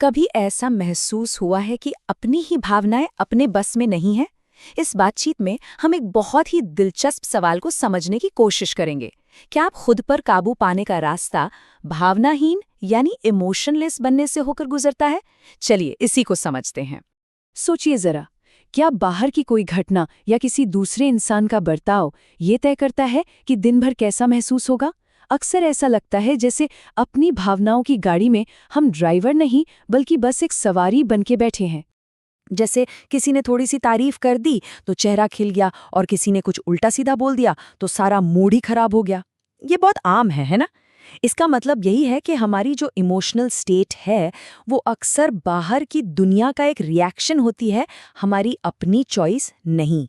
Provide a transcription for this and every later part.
कभी ऐसा महसूस हुआ है कि अपनी ही भावनाएं अपने बस में नहीं हैं? इस बातचीत में हम एक बहुत ही दिलचस्प सवाल को समझने की कोशिश करेंगे। क्या आप खुद पर काबू पाने का रास्ता भावनाहीन यानी इमोशनलेस बनने से होकर गुजरता है? चलिए इसी को समझते हैं। सोचिए जरा, क्या बाहर की कोई घटना या किसी दूसरे इंसान का बर्ताव ये तय करता है कि दिन भर कैसा महसूस होगा? अक्सर ऐसा लगता है जैसे अपनी भावनाओं की गाड़ी में हम ड्राइवर नहीं बल्कि बस एक सवारी बनके बैठे हैं। जैसे किसी ने थोड़ी सी तारीफ कर दी तो चेहरा खिल गया, और किसी ने कुछ उल्टा सीधा बोल दिया तो सारा मूड ही खराब हो गया। ये बहुत आम है ना? इसका मतलब यही है कि हमारी जो इमोशनल स्टेट है वो अक्सर बाहर की दुनिया का एक रिएक्शन होती है, हमारी अपनी चॉइस नहीं।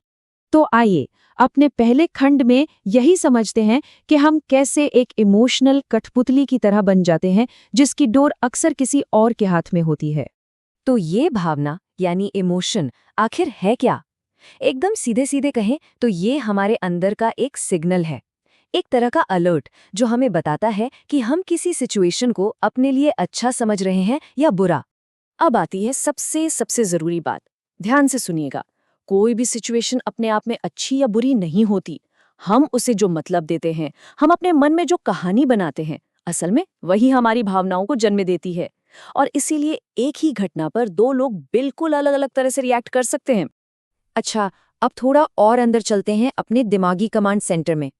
तो आइए अपने पहले खंड में यही समझते हैं कि हम कैसे एक इमोशनल कठपुतली की तरह बन जाते हैं जिसकी डोर अक्सर किसी और के हाथ में होती है। तो ये भावना यानी इमोशन आखिर है क्या? एकदम सीधे सीधे कहें तो ये हमारे अंदर का एक सिग्नल है, एक तरह का अलर्ट जो हमें बताता है कि हम किसी सिचुएशन को अपने लिए अच्छा समझ रहे हैं या बुरा। अब आती है सबसे सबसे जरूरी बात, ध्यान से सुनिएगा। कोई भी सिचुएशन अपने आप में अच्छी या बुरी नहीं होती। हम उसे जो मतलब देते हैं, हम अपने मन में जो कहानी बनाते हैं, असल में वही हमारी भावनाओं को जन्म देती है। और इसीलिए एक ही घटना पर दो लोग बिल्कुल अलग अलग तरह से रिएक्ट कर सकते हैं। अच्छा, अब थोड़ा और अंदर चलते हैं अपने दिमागी कमांड सेंटर में।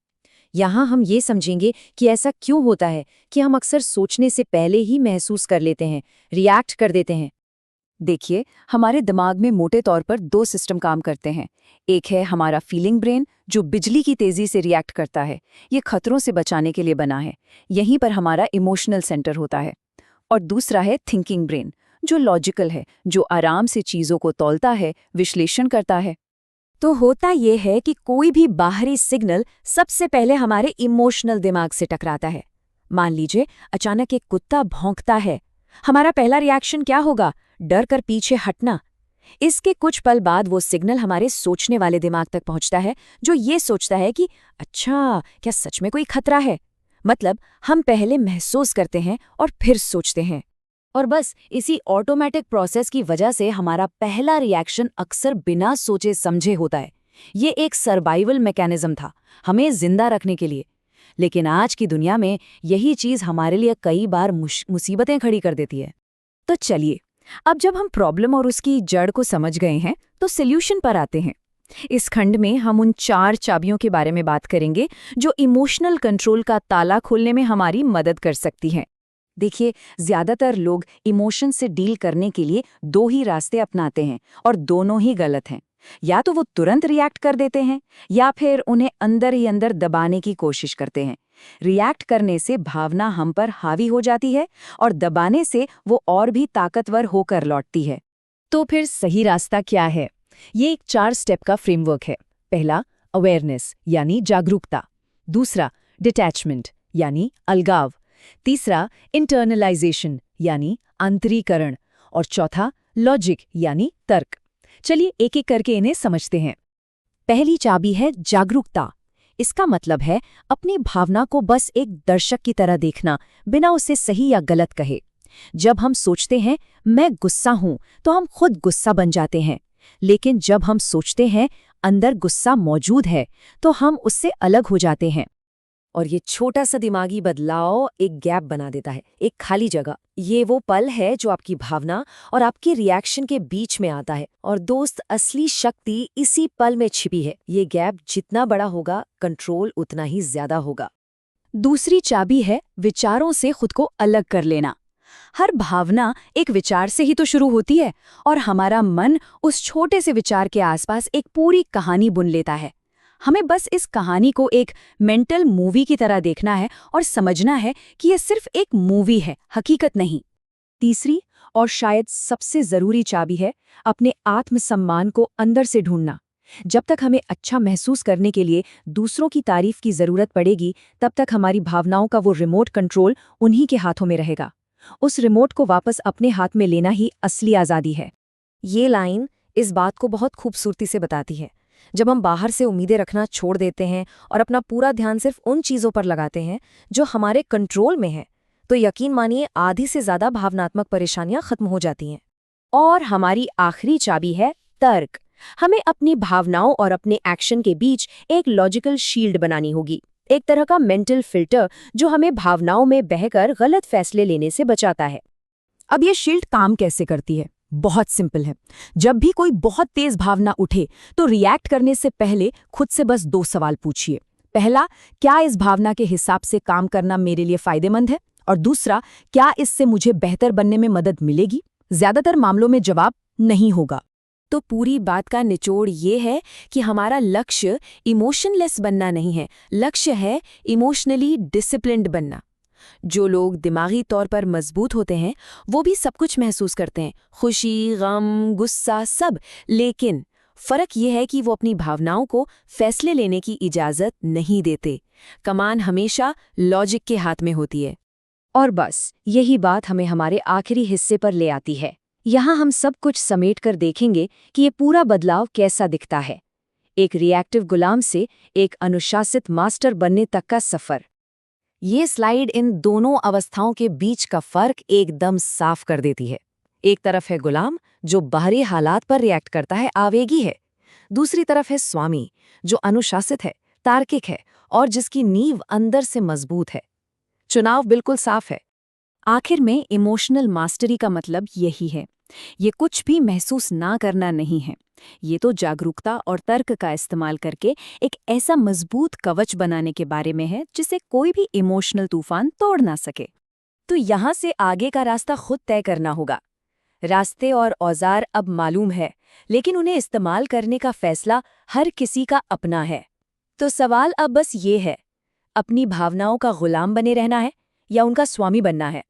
यहाँ हम ये समझेंगे कि ऐसा क्यों होता है कि हम अक्सर सोचने से पहले ही महसूस कर लेते हैं, रिएक्ट कर देते हैं। देखिए, हमारे दिमाग में मोटे तौर पर दो सिस्टम काम करते हैं। एक है हमारा फीलिंग ब्रेन, जो बिजली की तेजी से रिएक्ट करता है। ये खतरों से बचाने के लिए बना है। यहीं पर हमारा इमोशनल सेंटर होता है। और दूसरा है थिंकिंग ब्रेन, जो लॉजिकल है, जो आराम से चीज़ों को तौलता है, विश्लेषण करता है। तो होता यह है कि कोई भी बाहरी सिग्नल सबसे पहले हमारे इमोशनल दिमाग से टकराता है। मान लीजिए अचानक एक कुत्ता भौंकता है। हमारा पहला रिएक्शन क्या होगा? डर कर पीछे हटना। इसके कुछ पल बाद वो सिग्नल हमारे सोचने वाले दिमाग तक पहुंचता है, जो ये सोचता है कि अच्छा, क्या सच में कोई खतरा है? मतलब हम पहले महसूस करते हैं और फिर सोचते हैं। और बस इसी ऑटोमेटिक प्रोसेस की वजह से हमारा पहला रिएक्शन अक्सर बिना सोचे समझे होता है। ये एक सर्वाइवल मैकेनिज्म था, हमें जिंदा रखने के लिए। लेकिन आज की दुनिया में यही चीज़ हमारे लिए कई बार मुसीबतें खड़ी कर देती है। तो चलिए, अब जब हम प्रॉब्लम और उसकी जड़ को समझ गए हैं तो सॉल्यूशन पर आते हैं। इस खंड में हम उन 4 चाबियों के बारे में बात करेंगे जो इमोशनल कंट्रोल का ताला खोलने में हमारी मदद कर सकती हैं। देखिए, ज्यादातर लोग इमोशन से डील करने के लिए 2 ही रास्ते अपनाते हैं, और दोनों ही गलत हैं। या तो वो तुरंत रिएक्ट कर देते हैं या फिर उन्हें अंदर ही अंदर दबाने की कोशिश करते हैं। रिएक्ट करने से भावना हम पर हावी हो जाती है और दबाने से वो और भी ताकतवर होकर लौटती है। तो फिर सही रास्ता क्या है? ये एक 4 स्टेप का फ्रेमवर्क है। पहला, अवेयरनेस यानी जागरूकता। दूसरा, डिटैचमेंट यानी अलगाव। तीसरा, इंटरनलाइजेशन यानी आंतरीकरण। और चौथा, लॉजिक यानी तर्क। चलिए एक एक करके इन्हें समझते हैं। पहली चाबी है जागरूकता। इसका मतलब है अपनी भावना को बस एक दर्शक की तरह देखना, बिना उसे सही या गलत कहे। जब हम सोचते हैं मैं गुस्सा हूं, तो हम खुद गुस्सा बन जाते हैं। लेकिन जब हम सोचते हैं अंदर गुस्सा मौजूद है, तो हम उससे अलग हो जाते हैं। और ये छोटा सा दिमागी बदलाव एक गैप बना देता है, एक खाली जगह। ये वो पल है जो आपकी भावना और आपके रिएक्शन के बीच में आता है। और दोस्त, असली शक्ति इसी पल में छिपी है। ये गैप जितना बड़ा होगा, कंट्रोल उतना ही ज्यादा होगा। दूसरी चाबी है विचारों से खुद को अलग कर लेना। हर भावना एक विचार से ही तो शुरू होती है, और हमारा मन उस छोटे से विचार के आसपास एक पूरी कहानी बुन लेता है। हमें बस इस कहानी को एक मेंटल मूवी की तरह देखना है और समझना है कि यह सिर्फ एक मूवी है, हकीकत नहीं। तीसरी और शायद सबसे जरूरी चाबी है अपने आत्मसम्मान को अंदर से ढूंढना। जब तक हमें अच्छा महसूस करने के लिए दूसरों की तारीफ की जरूरत पड़ेगी, तब तक हमारी भावनाओं का वो रिमोट कंट्रोल उन्हीं के हाथों में रहेगा। उस रिमोट को वापस अपने हाथ में लेना ही असली आज़ादी है। ये लाइन इस बात को बहुत खूबसूरती से बताती है। जब हम बाहर से उम्मीदें रखना छोड़ देते हैं और अपना पूरा ध्यान सिर्फ उन चीज़ों पर लगाते हैं जो हमारे कंट्रोल में है, तो यकीन मानिए आधी से ज्यादा भावनात्मक परेशानियां खत्म हो जाती हैं। और हमारी आखिरी चाबी है तर्क। हमें अपनी भावनाओं और अपने एक्शन के बीच एक लॉजिकल शील्ड बनानी होगी, एक तरह का मेंटल फिल्टर जो हमें भावनाओं में बहकर गलत फैसले लेने से बचाता है। अब ये शील्ड काम कैसे करती है? बहुत सिंपल है। जब भी कोई बहुत तेज भावना उठे तो रिएक्ट करने से पहले खुद से बस 2 सवाल पूछिए। पहला, क्या इस भावना के हिसाब से काम करना मेरे लिए फायदेमंद है? और दूसरा, क्या इससे मुझे बेहतर बनने में मदद मिलेगी? ज्यादातर मामलों में जवाब नहीं होगा। तो पूरी बात का निचोड़ ये है कि हमारा लक्ष्य इमोशनलेस बनना नहीं है, लक्ष्य है इमोशनली डिसिप्लिन्ड बनना। जो लोग दिमागी तौर पर मजबूत होते हैं वो भी सब कुछ महसूस करते हैं, खुशी, गम, गुस्सा, सब। लेकिन फर्क ये है कि वो अपनी भावनाओं को फैसले लेने की इजाजत नहीं देते। कमान हमेशा लॉजिक के हाथ में होती है। और बस यही बात हमें हमारे आखिरी हिस्से पर ले आती है। यहाँ हम सब कुछ समेटकर देखेंगे कि ये पूरा बदलाव कैसा दिखता है, एक रिएक्टिव गुलाम से एक अनुशासित मास्टर बनने तक का सफर। ये स्लाइड इन दोनों अवस्थाओं के बीच का फर्क एकदम साफ कर देती है। एक तरफ है गुलाम जो बाहरी हालात पर रिएक्ट करता है, आवेगी है। दूसरी तरफ है स्वामी जो अनुशासित है, तार्किक है और जिसकी नींव अंदर से मजबूत है। चुनाव बिल्कुल साफ है। आखिर में इमोशनल मास्टरी का मतलब यही है। ये कुछ भी महसूस ना करना नहीं है। ये तो जागरूकता और तर्क का इस्तेमाल करके एक ऐसा मजबूत कवच बनाने के बारे में है जिसे कोई भी इमोशनल तूफान तोड़ ना सके। तो यहाँ से आगे का रास्ता खुद तय करना होगा। रास्ते और औजार अब मालूम है, लेकिन उन्हें इस्तेमाल करने का फैसला हर किसी का अपना है। तो सवाल अब बस ये है, अपनी भावनाओं का गुलाम बने रहना है या उनका स्वामी बनना है?